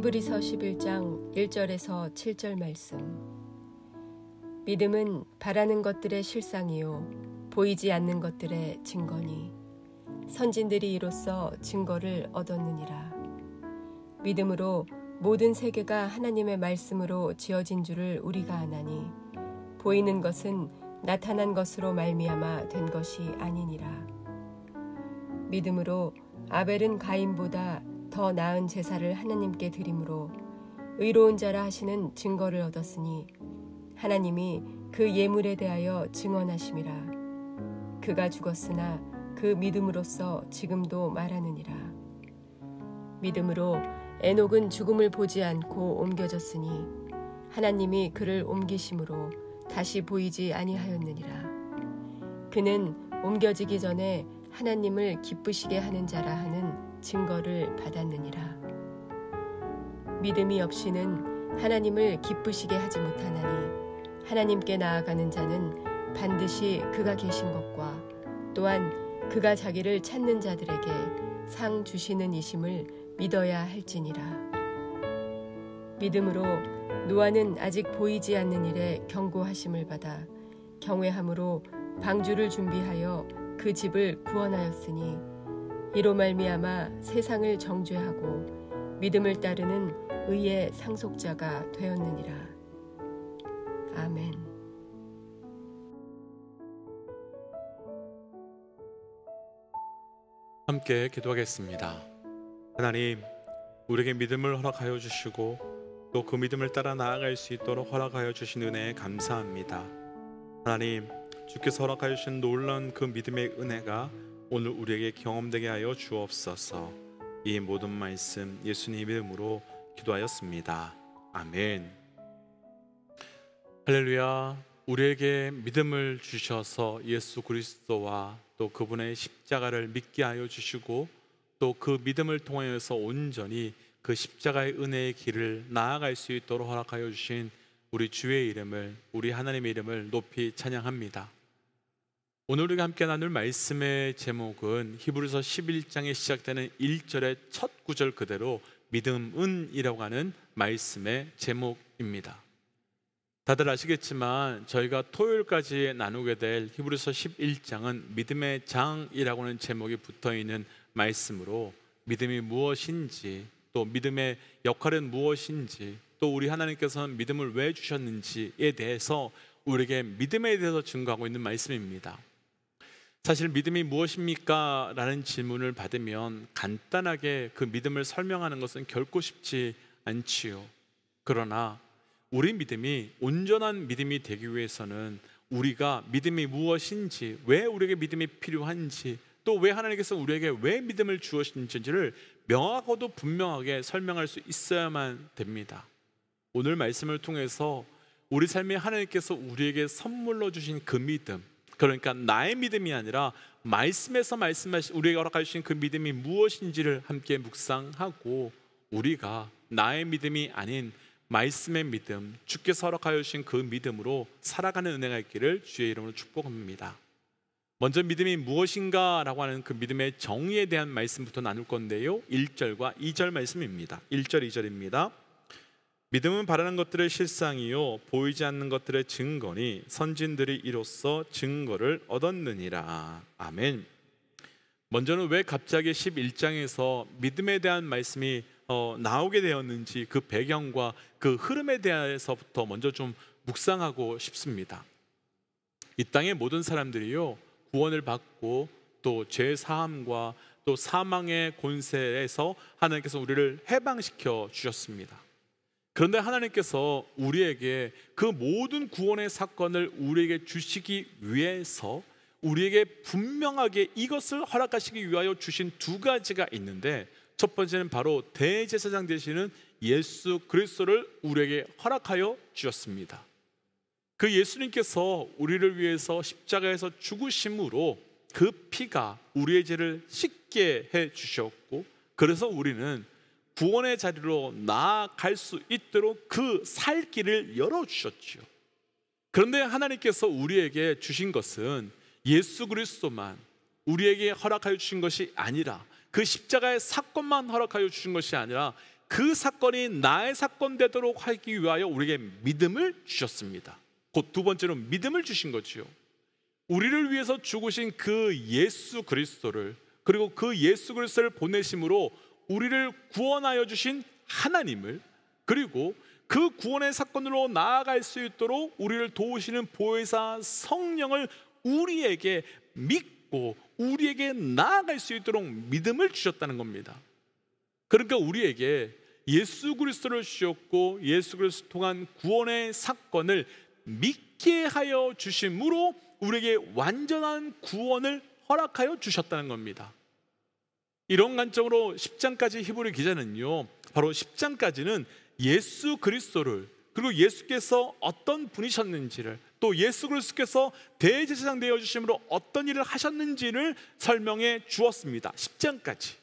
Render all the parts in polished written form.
히브리서 11장 1절에서 7절 말씀. 믿음은 바라는 것들의 실상이요 보이지 않는 것들의 증거니 선진들이 이로써 증거를 얻었느니라. 믿음으로 모든 세계가 하나님의 말씀으로 지어진 줄을 우리가 아나니 보이는 것은 나타난 것으로 말미암아 된 것이 아니니라. 믿음으로 아벨은 가인보다 더 나은 제사를 하나님께 드림으로 의로운 자라 하시는 증거를 얻었으니 하나님이 그 예물에 대하여 증언하심이라. 그가 죽었으나 그 믿음으로써 지금도 말하느니라. 믿음으로 에녹은 죽음을 보지 않고 옮겨졌으니 하나님이 그를 옮기심으로 다시 보이지 아니하였느니라. 그는 옮겨지기 전에 하나님을 기쁘시게 하는 자라 하는 증거를 받았느니라. 믿음이 없이는 하나님을 기쁘시게 하지 못하나니 하나님께 나아가는 자는 반드시 그가 계신 것과 또한 그가 자기를 찾는 자들에게 상 주시는 이심을 믿어야 할지니라. 믿음으로 노아는 아직 보이지 않는 일에 경고하심을 받아 경외함으로 방주를 준비하여 그 집을 구원하였으니 이로 말미암아 세상을 정죄하고 믿음을 따르는 의의 상속자가 되었느니라. 아멘. 함께 기도하겠습니다. 하나님, 우리에게 믿음을 허락하여 주시고 또 그 믿음을 따라 나아갈 수 있도록 허락하여 주신 은혜에 감사합니다. 하나님, 주께서 허락하여 주신 놀라운 그 믿음의 은혜가 오늘 우리에게 경험되게 하여 주옵소서. 이 모든 말씀 예수님 이름으로 기도하였습니다. 아멘. 할렐루야. 우리에게 믿음을 주셔서 예수 그리스도와 또 그분의 십자가를 믿게 하여 주시고 또 그 믿음을 통하여서 온전히 그 십자가의 은혜의 길을 나아갈 수 있도록 허락하여 주신 우리 주의 이름을, 우리 하나님의 이름을 높이 찬양합니다. 오늘 우리가 함께 나눌 말씀의 제목은 히브리서 11장에 시작되는 1절의 첫 구절 그대로 믿음은이라고 하는 말씀의 제목입니다. 다들 아시겠지만 저희가 토요일까지 나누게 될 히브리서 11장은 믿음의 장이라고 하는 제목이 붙어있는 말씀으로 믿음이 무엇인지, 또 믿음의 역할은 무엇인지, 또 우리 하나님께서는 믿음을 왜 주셨는지에 대해서 우리에게 믿음에 대해서 증거하고 있는 말씀입니다. 사실 믿음이 무엇입니까? 라는 질문을 받으면 간단하게 그 믿음을 설명하는 것은 결코 쉽지 않지요. 그러나 우리 믿음이 온전한 믿음이 되기 위해서는 우리가 믿음이 무엇인지, 왜 우리에게 믿음이 필요한지, 또 왜 하나님께서 우리에게 왜 믿음을 주셨는지를 명확하고도 분명하게 설명할 수 있어야만 됩니다. 오늘 말씀을 통해서 우리 삶에 하나님께서 우리에게 선물로 주신 그 믿음, 그러니까 나의 믿음이 아니라 말씀에서 말씀하신 우리에게 허락하신 그 믿음이 무엇인지를 함께 묵상하고 우리가 나의 믿음이 아닌 말씀의 믿음, 주께서 허락하여 주신 그 믿음으로 살아가는 은혜가 있기를 주의 이름으로 축복합니다. 먼저 믿음이 무엇인가 라고 하는 그 믿음의 정의에 대한 말씀부터 나눌 건데요, 1절과 2절 말씀입니다. 1절 2절입니다. 믿음은 바라는 것들의 실상이요 보이지 않는 것들의 증거니 선진들이 이로써 증거를 얻었느니라. 아멘. 먼저는 왜 갑자기 11장에서 믿음에 대한 말씀이 나오게 되었는지 그 배경과 그 흐름에 대해서부터 먼저 좀 묵상하고 싶습니다. 이 땅의 모든 사람들이요 구원을 받고 또 죄 사함과 또 사망의 권세에서 하나님께서 우리를 해방시켜 주셨습니다. 그런데 하나님께서 우리에게 그 모든 구원의 사건을 우리에게 주시기 위해서 우리에게 분명하게 이것을 허락하시기 위하여 주신 두 가지가 있는데, 첫 번째는 바로 대제사장 되시는 예수 그리스도를 우리에게 허락하여 주셨습니다. 그 예수님께서 우리를 위해서 십자가에서 죽으심으로 그 피가 우리의 죄를 씻게 해 주셨고, 그래서 우리는 구원의 자리로 나아갈 수 있도록 그 살 길을 열어주셨죠. 그런데 하나님께서 우리에게 주신 것은 예수 그리스도만 우리에게 허락하여 주신 것이 아니라, 그 십자가의 사건만 허락하여 주신 것이 아니라 그 사건이 나의 사건 되도록 하기 위하여 우리에게 믿음을 주셨습니다. 곧 두 번째로 믿음을 주신 거지요. 우리를 위해서 죽으신 그 예수 그리스도를, 그리고 그 예수 그리스도를 보내심으로 우리를 구원하여 주신 하나님을, 그리고 그 구원의 사건으로 나아갈 수 있도록 우리를 도우시는 보혜사 성령을 우리에게 믿고 우리에게 나아갈 수 있도록 믿음을 주셨다는 겁니다. 그러니까 우리에게 예수 그리스도를 주셨고 예수 그리스도 통한 구원의 사건을 믿게 하여 주심으로 우리에게 완전한 구원을 허락하여 주셨다는 겁니다. 이런 관점으로 10장까지 히브리 기자는요, 바로 10장까지는 예수 그리스도를, 그리고 예수께서 어떤 분이셨는지를, 또 예수 그리스도께서 대제사장 되어 주심으로 어떤 일을 하셨는지를 설명해 주었습니다. 10장까지.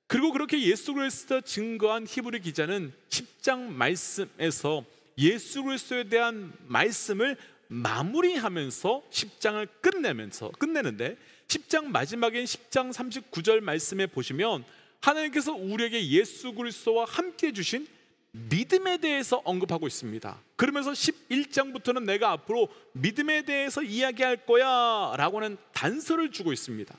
그리고 그렇게 예수 그리스도 증거한 히브리 기자는 10장 말씀에서 예수 그리스도에 대한 말씀을 마무리하면서 10장을 끝내는데, 10장 마지막인 10장 39절 말씀에 보시면 하나님께서 우리에게 예수 그리스도와 함께 주신 믿음에 대해서 언급하고 있습니다. 그러면서 11장부터는 내가 앞으로 믿음에 대해서 이야기할 거야 라고 하는 단서를 주고 있습니다.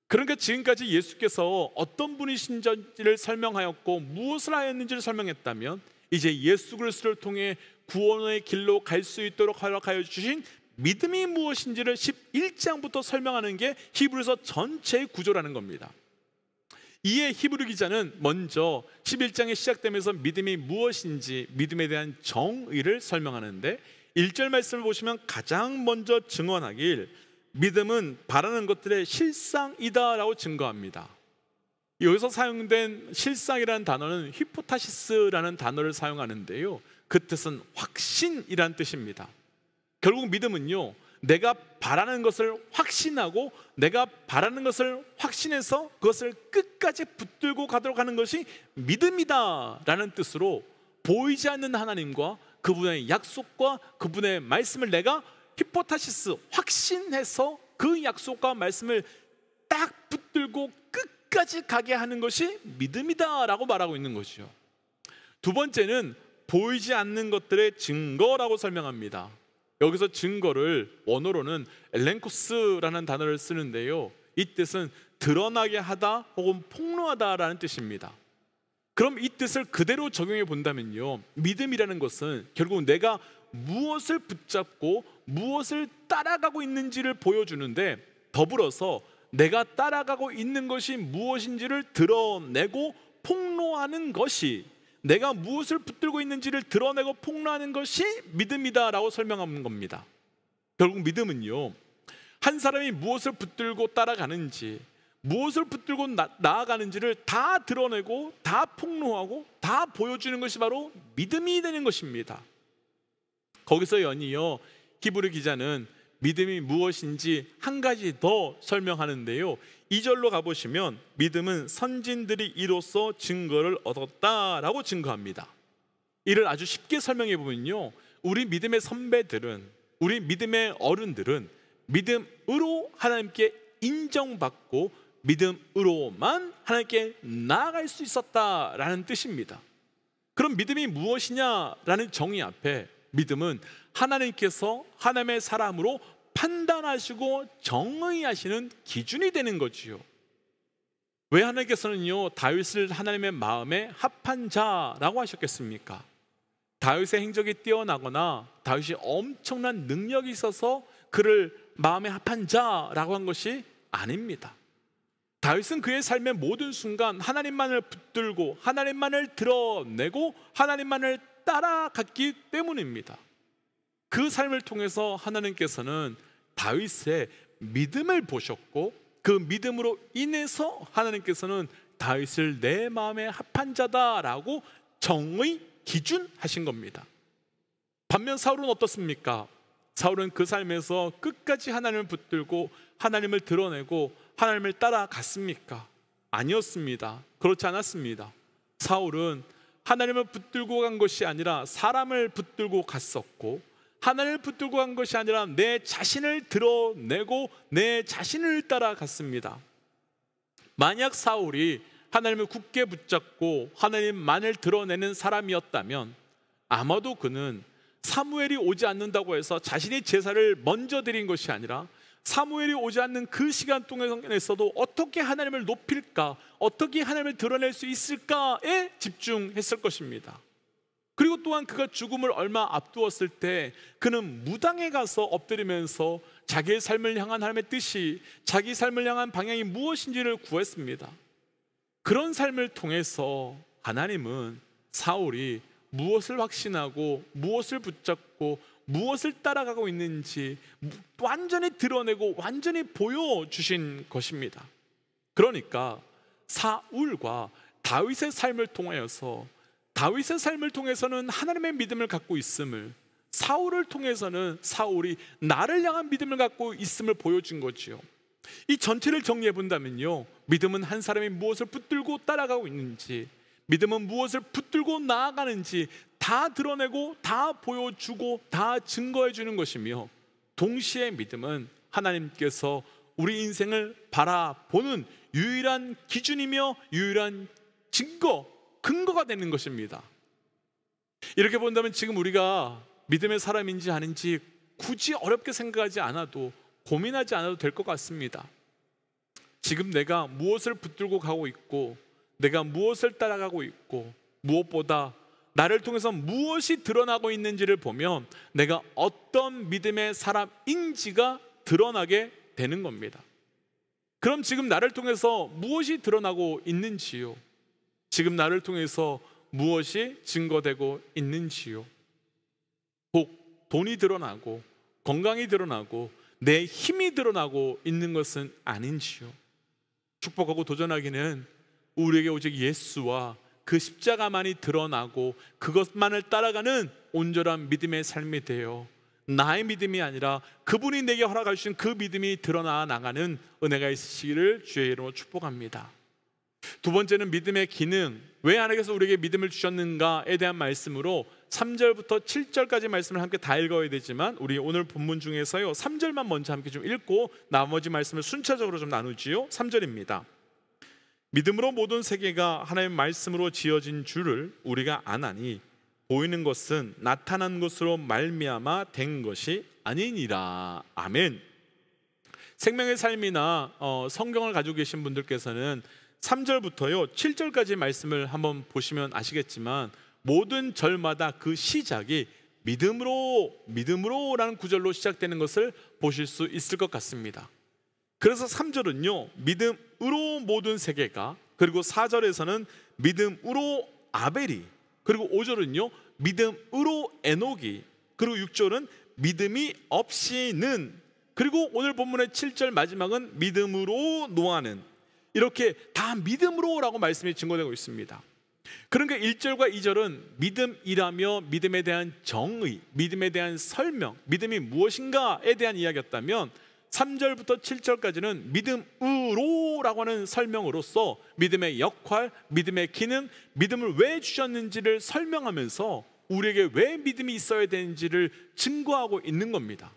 그러니까 지금까지 예수께서 어떤 분이신지를 설명하였고 무엇을 하였는지를 설명했다면, 이제 예수 그리스도를 통해 구원의 길로 갈 수 있도록 허락하여 주신 믿음이 무엇인지를 11장부터 설명하는 게 히브리서 전체의 구조라는 겁니다. 이에 히브리 기자는 먼저 11장에 시작되면서 믿음이 무엇인지, 믿음에 대한 정의를 설명하는데, 1절 말씀을 보시면 가장 먼저 증언하길 믿음은 바라는 것들의 실상이다 라고 증거합니다. 여기서 사용된 실상이라는 단어는 히포타시스라는 단어를 사용하는데요, 그 뜻은 확신이라는 뜻입니다. 결국 믿음은요, 내가 바라는 것을 확신하고 내가 바라는 것을 확신해서 그것을 끝까지 붙들고 가도록 하는 것이 믿음이다 라는 뜻으로, 보이지 않는 하나님과 그분의 약속과 그분의 말씀을 내가 히포타시스, 확신해서 그 약속과 말씀을 딱 붙들고 끝까지 가게 하는 것이 믿음이다 라고 말하고 있는 것이죠. 두 번째는 보이지 않는 것들의 증거라고 설명합니다. 여기서 증거를 원어로는 엘렌코스라는 단어를 쓰는데요, 이 뜻은 드러나게 하다 혹은 폭로하다라는 뜻입니다. 그럼 이 뜻을 그대로 적용해 본다면요, 믿음이라는 것은 결국 내가 무엇을 붙잡고 무엇을 따라가고 있는지를 보여주는데, 더불어서 내가 따라가고 있는 것이 무엇인지를 드러내고 폭로하는 것이, 내가 무엇을 붙들고 있는지를 드러내고 폭로하는 것이 믿음이다 라고 설명하는 겁니다. 결국 믿음은요, 한 사람이 무엇을 붙들고 따라가는지, 무엇을 붙들고 나아가는지를 다 드러내고 다 폭로하고 다 보여주는 것이 바로 믿음이 되는 것입니다. 거기서 연이어 히브리 기자는 믿음이 무엇인지 한 가지 더 설명하는데요, 2절로 가보시면 믿음은 선진들이 이로써 증거를 얻었다라고 증거합니다. 이를 아주 쉽게 설명해 보면요, 우리 믿음의 선배들은, 우리 믿음의 어른들은 믿음으로 하나님께 인정받고 믿음으로만 하나님께 나아갈 수 있었다라는 뜻입니다. 그럼 믿음이 무엇이냐라는 정의 앞에, 믿음은 하나님께서 하나님의 사람으로 판단하시고 정의하시는 기준이 되는 거지요. 왜 하나님께서는요, 다윗을 하나님의 마음에 합한 자라고 하셨겠습니까? 다윗의 행적이 뛰어나거나 다윗이 엄청난 능력이 있어서 그를 마음에 합한 자라고 한 것이 아닙니다. 다윗은 그의 삶의 모든 순간 하나님만을 붙들고 하나님만을 드러내고 하나님만을 따라갔기 때문입니다. 그 삶을 통해서 하나님께서는 다윗의 믿음을 보셨고, 그 믿음으로 인해서 하나님께서는 다윗을 내 마음에 합한 자다라고 정의 기준하신 겁니다. 반면 사울은 어떻습니까? 사울은 그 삶에서 끝까지 하나님을 붙들고 하나님을 드러내고 하나님을 따라갔습니까? 아니었습니다. 그렇지 않았습니다. 사울은 하나님을 붙들고 간 것이 아니라 사람을 붙들고 갔었고, 하나님을 붙들고 간 것이 아니라 내 자신을 드러내고 내 자신을 따라갔습니다. 만약 사울이 하나님을 굳게 붙잡고 하나님만을 드러내는 사람이었다면 아마도 그는 사무엘이 오지 않는다고 해서 자신이 제사를 먼저 드린 것이 아니라 사무엘이 오지 않는 그 시간 동안에서도 어떻게 하나님을 높일까, 어떻게 하나님을 드러낼 수 있을까에 집중했을 것입니다. 그리고 또한 그가 죽음을 얼마 앞두었을 때 그는 무당에 가서 엎드리면서 자기의 삶을 향한 하나님의 뜻이, 자기 삶을 향한 방향이 무엇인지를 구했습니다. 그런 삶을 통해서 하나님은 사울이 무엇을 확신하고 무엇을 붙잡고 무엇을 따라가고 있는지 완전히 드러내고 완전히 보여주신 것입니다. 그러니까 사울과 다윗의 삶을 통하여서, 다윗의 삶을 통해서는 하나님의 믿음을 갖고 있음을, 사울을 통해서는 사울이 나를 향한 믿음을 갖고 있음을 보여준 거지요. 이 전체를 정리해 본다면요, 믿음은 한 사람이 무엇을 붙들고 따라가고 있는지, 믿음은 무엇을 붙들고 나아가는지 다 드러내고 다 보여주고 다 증거해 주는 것이며, 동시에 믿음은 하나님께서 우리 인생을 바라보는 유일한 기준이며 유일한 증거, 근거가 되는 것입니다. 이렇게 본다면 지금 우리가 믿음의 사람인지 아닌지 굳이 어렵게 생각하지 않아도, 고민하지 않아도 될 것 같습니다. 지금 내가 무엇을 붙들고 가고 있고, 내가 무엇을 따라가고 있고, 무엇보다 나를 통해서 무엇이 드러나고 있는지를 보면 내가 어떤 믿음의 사람인지가 드러나게 되는 겁니다. 그럼 지금 나를 통해서 무엇이 드러나고 있는지요? 지금 나를 통해서 무엇이 증거되고 있는지요? 꼭 돈이 드러나고 건강이 드러나고 내 힘이 드러나고 있는 것은 아닌지요? 축복하고 도전하기는 우리에게 오직 예수와 그 십자가만이 드러나고 그것만을 따라가는 온전한 믿음의 삶이 되어 나의 믿음이 아니라 그분이 내게 허락해 주신 그 믿음이 드러나 나가는 은혜가 있으시기를 주의 이름으로 축복합니다. 두 번째는 믿음의 기능, 왜 하나님께서 우리에게 믿음을 주셨는가에 대한 말씀으로 3절부터 7절까지 말씀을 함께 다 읽어야 되지만 우리 오늘 본문 중에서요 3절만 먼저 함께 좀 읽고 나머지 말씀을 순차적으로 좀 나누지요. 3절입니다. 믿음으로 모든 세계가 하나님의 말씀으로 지어진 줄을 우리가 아나니 보이는 것은 나타난 것으로 말미암아 된 것이 아니니라. 아멘. 생명의 삶이나 성경을 가지고 계신 분들께서는 3절부터요 7절까지 말씀을 한번 보시면 아시겠지만 모든 절마다 그 시작이 믿음으로라는 구절로 시작되는 것을 보실 수 있을 것 같습니다. 그래서 3절은요 믿음으로 모든 세계가, 그리고 4절에서는 믿음으로 아벨이, 그리고 5절은요 믿음으로 에녹이, 그리고 6절은 믿음이 없이는, 그리고 오늘 본문의 7절 마지막은 믿음으로 노아는, 이렇게 다 믿음으로라고 말씀이 증거되고 있습니다. 그러니까 1절과 2절은 믿음이라며 믿음에 대한 정의, 믿음에 대한 설명, 믿음이 무엇인가에 대한 이야기였다면 3절부터 7절까지는 믿음으로라고 하는 설명으로서 믿음의 역할, 믿음의 기능, 믿음을 왜 주셨는지를 설명하면서 우리에게 왜 믿음이 있어야 되는지를 증거하고 있는 겁니다.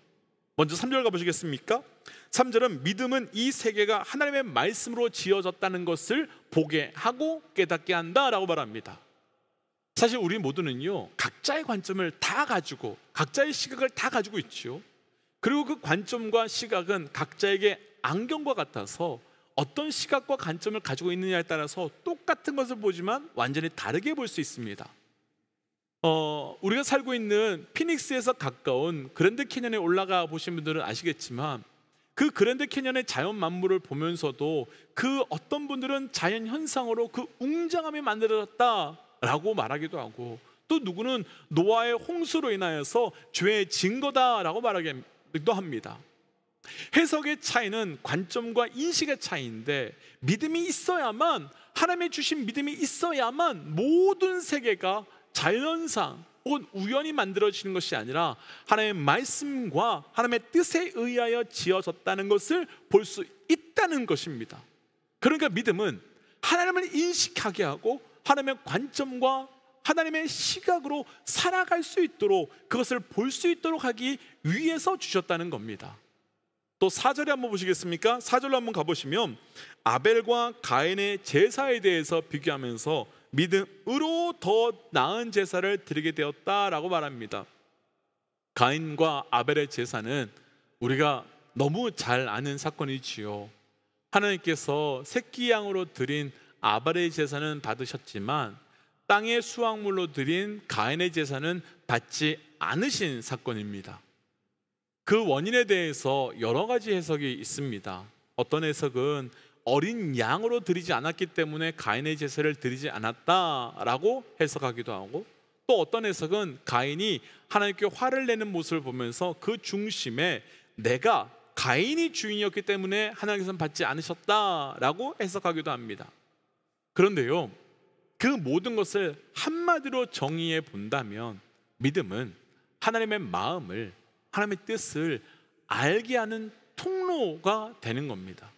먼저 3절 가보시겠습니까? 3절은 믿음은 이 세계가 하나님의 말씀으로 지어졌다는 것을 보게 하고 깨닫게 한다라고 말합니다. 사실 우리 모두는요 각자의 관점을 다 가지고, 각자의 시각을 다 가지고 있죠. 그리고 그 관점과 시각은 각자에게 안경과 같아서 어떤 시각과 관점을 가지고 있느냐에 따라서 똑같은 것을 보지만 완전히 다르게 볼 수 있습니다. 우리가 살고 있는 피닉스에서 가까운 그랜드 캐년에 올라가 보신 분들은 아시겠지만 그 그랜드 캐년의 자연 만물을 보면서도 그 어떤 분들은 자연 현상으로 그 웅장함이 만들어졌다라고 말하기도 하고, 또 누구는 노아의 홍수로 인하여서 죄의 증거다라고 말하기도 합니다. 해석의 차이는 관점과 인식의 차이인데, 믿음이 있어야만, 하나님의 주신 믿음이 있어야만 모든 세계가 자연상 혹은 우연히 만들어지는 것이 아니라 하나님의 말씀과 하나님의 뜻에 의하여 지어졌다는 것을 볼 수 있다는 것입니다. 그러니까 믿음은 하나님을 인식하게 하고 하나님의 관점과 하나님의 시각으로 살아갈 수 있도록, 그것을 볼 수 있도록 하기 위해서 주셨다는 겁니다. 또 4절에 한번 보시겠습니까? 4절로 한번 가보시면 아벨과 가인의 제사에 대해서 비교하면서 믿음으로 더 나은 제사를 드리게 되었다라고 말합니다. 가인과 아벨의 제사는 우리가 너무 잘 아는 사건이지요. 하나님께서 새끼 양으로 드린 아벨의 제사는 받으셨지만 땅의 수확물로 드린 가인의 제사는 받지 않으신 사건입니다. 그 원인에 대해서 여러 가지 해석이 있습니다. 어떤 해석은 어린 양으로 드리지 않았기 때문에 가인의 제사를 드리지 않았다라고 해석하기도 하고, 또 어떤 해석은 가인이 하나님께 화를 내는 모습을 보면서 그 중심에 내가 가인이 주인이었기 때문에 하나님께서는 받지 않으셨다라고 해석하기도 합니다. 그런데요, 그 모든 것을 한마디로 정의해 본다면 믿음은 하나님의 마음을, 하나님의 뜻을 알게 하는 통로가 되는 겁니다.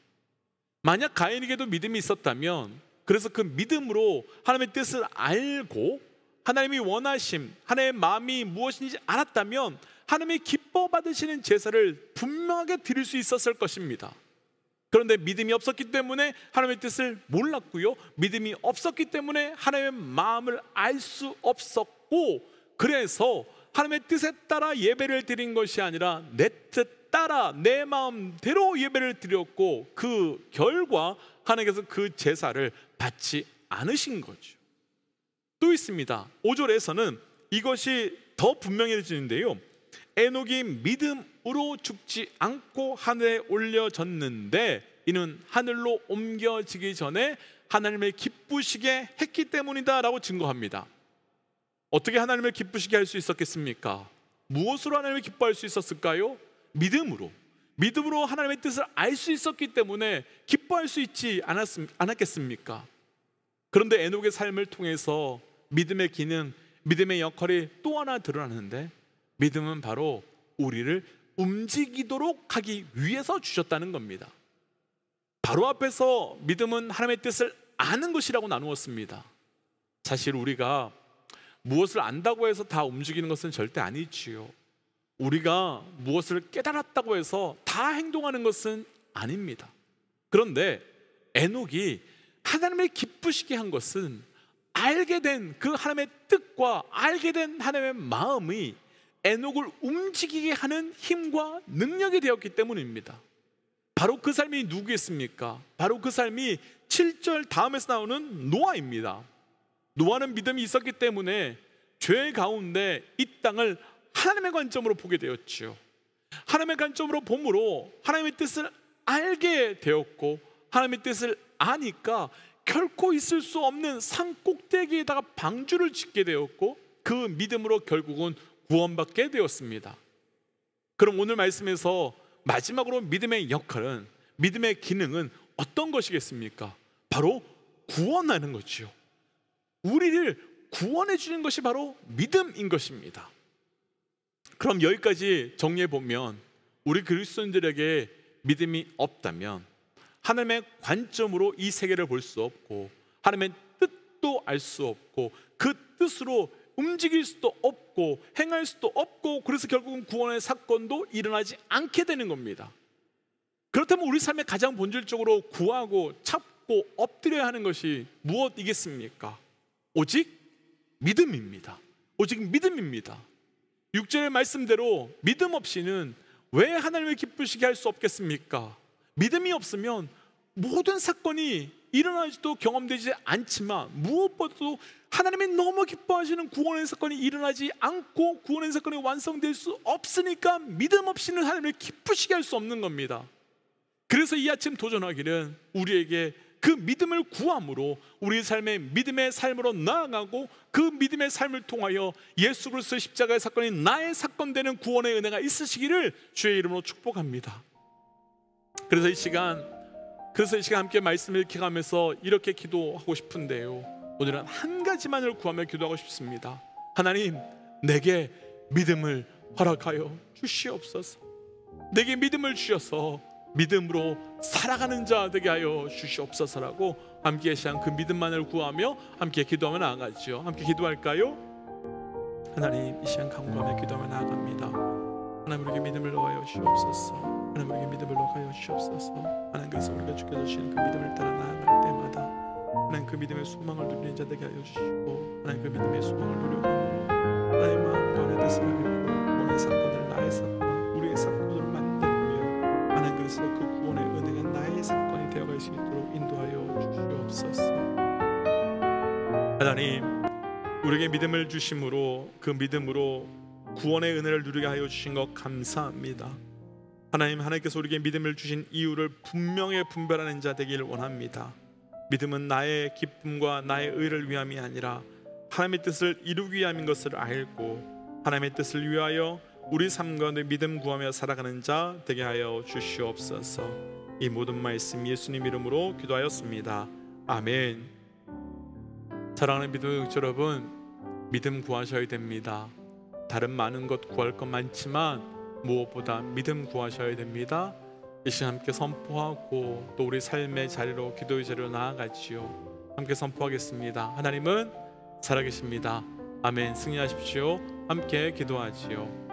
만약 가인에게도 믿음이 있었다면, 그래서 그 믿음으로 하나님의 뜻을 알고 하나님이 원하심, 하나님의 마음이 무엇인지 알았다면 하나님이 기뻐 받으시는 제사를 분명하게 드릴 수 있었을 것입니다. 그런데 믿음이 없었기 때문에 하나님의 뜻을 몰랐고요, 믿음이 없었기 때문에 하나님의 마음을 알 수 없었고, 그래서 하나님의 뜻에 따라 예배를 드린 것이 아니라 내 뜻 따라 내 마음대로 예배를 드렸고, 그 결과 하나님께서 그 제사를 받지 않으신 거죠. 또 있습니다. 5절에서는 이것이 더 분명해지는데요, 에녹이 믿음으로 죽지 않고 하늘에 올려졌는데 이는 하늘로 옮겨지기 전에 하나님을 기쁘시게 했기 때문이다 라고 증거합니다. 어떻게 하나님을 기쁘시게 할 수 있었겠습니까? 무엇으로 하나님을 기뻐할 수 있었을까요? 믿음으로 하나님의 뜻을 알 수 있었기 때문에 기뻐할 수 있지 않았겠습니까? 그런데 에녹의 삶을 통해서 믿음의 기능, 믿음의 역할이 또 하나 드러나는데, 믿음은 바로 우리를 움직이도록 하기 위해서 주셨다는 겁니다. 바로 앞에서 믿음은 하나님의 뜻을 아는 것이라고 나누었습니다. 사실 우리가 무엇을 안다고 해서 다 움직이는 것은 절대 아니지요. 우리가 무엇을 깨달았다고 해서 다 행동하는 것은 아닙니다. 그런데 에녹이 하나님을 기쁘시게 한 것은 알게 된 그 하나님의 뜻과 알게 된 하나님의 마음이 에녹을 움직이게 하는 힘과 능력이 되었기 때문입니다. 바로 그 삶이 누구겠습니까? 바로 그 삶이 7절 다음에서 나오는 노아입니다. 노아는 믿음이 있었기 때문에 죄 가운데 이 땅을 하나님의 관점으로 보게 되었죠. 하나님의 관점으로 봄으로 하나님의 뜻을 알게 되었고, 하나님의 뜻을 아니까 결코 있을 수 없는 산 꼭대기에다가 방주를 짓게 되었고, 그 믿음으로 결국은 구원받게 되었습니다. 그럼 오늘 말씀에서 마지막으로 믿음의 역할은, 믿음의 기능은 어떤 것이겠습니까? 바로 구원하는 거지요. 우리를 구원해 주는 것이 바로 믿음인 것입니다. 그럼 여기까지 정리해 보면, 우리 그리스도인들에게 믿음이 없다면 하나님의 관점으로 이 세계를 볼 수 없고, 하나님의 뜻도 알 수 없고, 그 뜻으로 움직일 수도 없고 행할 수도 없고, 그래서 결국은 구원의 사건도 일어나지 않게 되는 겁니다. 그렇다면 우리 삶에 가장 본질적으로 구하고 찾고 엎드려야 하는 것이 무엇이겠습니까? 오직 믿음입니다. 오직 믿음입니다. 6절의 말씀대로 믿음 없이는 왜 하나님을 기쁘시게 할 수 없겠습니까? 믿음이 없으면 모든 사건이 일어나지도 경험되지 않지만, 무엇보다도 하나님이 너무 기뻐하시는 구원의 사건이 일어나지 않고 구원의 사건이 완성될 수 없으니까 믿음 없이는 하나님을 기쁘시게 할 수 없는 겁니다. 그래서 이 아침 도전하기는 우리에게 그 믿음을 구함으로 우리의 삶의 믿음의 삶으로 나아가고, 그 믿음의 삶을 통하여 예수 그리스도의 십자가의 사건이 나의 사건 되는 구원의 은혜가 있으시기를 주의 이름으로 축복합니다. 그래서 이 시간 함께 말씀을 읽혀가면서 이렇게 기도하고 싶은데요, 오늘은 한 가지만을 구하며 기도하고 싶습니다. 하나님, 내게 믿음을 허락하여 주시옵소서. 내게 믿음을 주셔서 믿음으로 살아가는 자 되게 하여 주시옵소서라고 함께 시간 그 믿음만을 구하며 함께 기도하며 나아가죠. 함께 기도할까요? 하나님, 이 시간 간구하며 기도하며 나아갑니다. 하나님 우리에게 믿음을 더하여 주시옵소서. 하나님 우리에게 믿음을 더하여 주시옵소서. 하나님 그래서 우리가 주께서 주시는 그 믿음을 따라 나아갈 때마다 하나님 그 믿음의 소망을 누리는 자 되게 하여 주시고 하나님 그 믿음의 소망을 누려감으로 하나님 마음과 내 뜻을 알고 구원의 사건을 나의 사건 우리의 사건으로 만들며 하나님 그래서 그 구원의 은혜가 나의 사건이 되어갈 수 있도록 인도하여 주시옵소서. 하나님 우리에게 믿음을 주심으로 그 믿음으로 구원의 은혜를 누리게 하여 주신 것 감사합니다. 하나님께서 우리에게 믿음을 주신 이유를 분명히 분별하는 자 되기를 원합니다. 믿음은 나의 기쁨과 나의 의를 위함이 아니라 하나님의 뜻을 이루기 위함인 것을 알고 하나님의 뜻을 위하여 우리 삶 가운데 믿음 구하며 살아가는 자 되게 하여 주시옵소서. 이 모든 말씀 예수님 이름으로 기도하였습니다. 아멘. 사랑하는 믿음의 여러분, 믿음 구하셔야 됩니다. 다른 많은 것 구할 것 많지만 무엇보다 믿음 구하셔야 됩니다. 이 시간 함께 선포하고 또 우리 삶의 자리로 기도의 자리로 나아가지요. 함께 선포하겠습니다. 하나님은 살아계십니다. 아멘. 승리하십시오. 함께 기도하지요.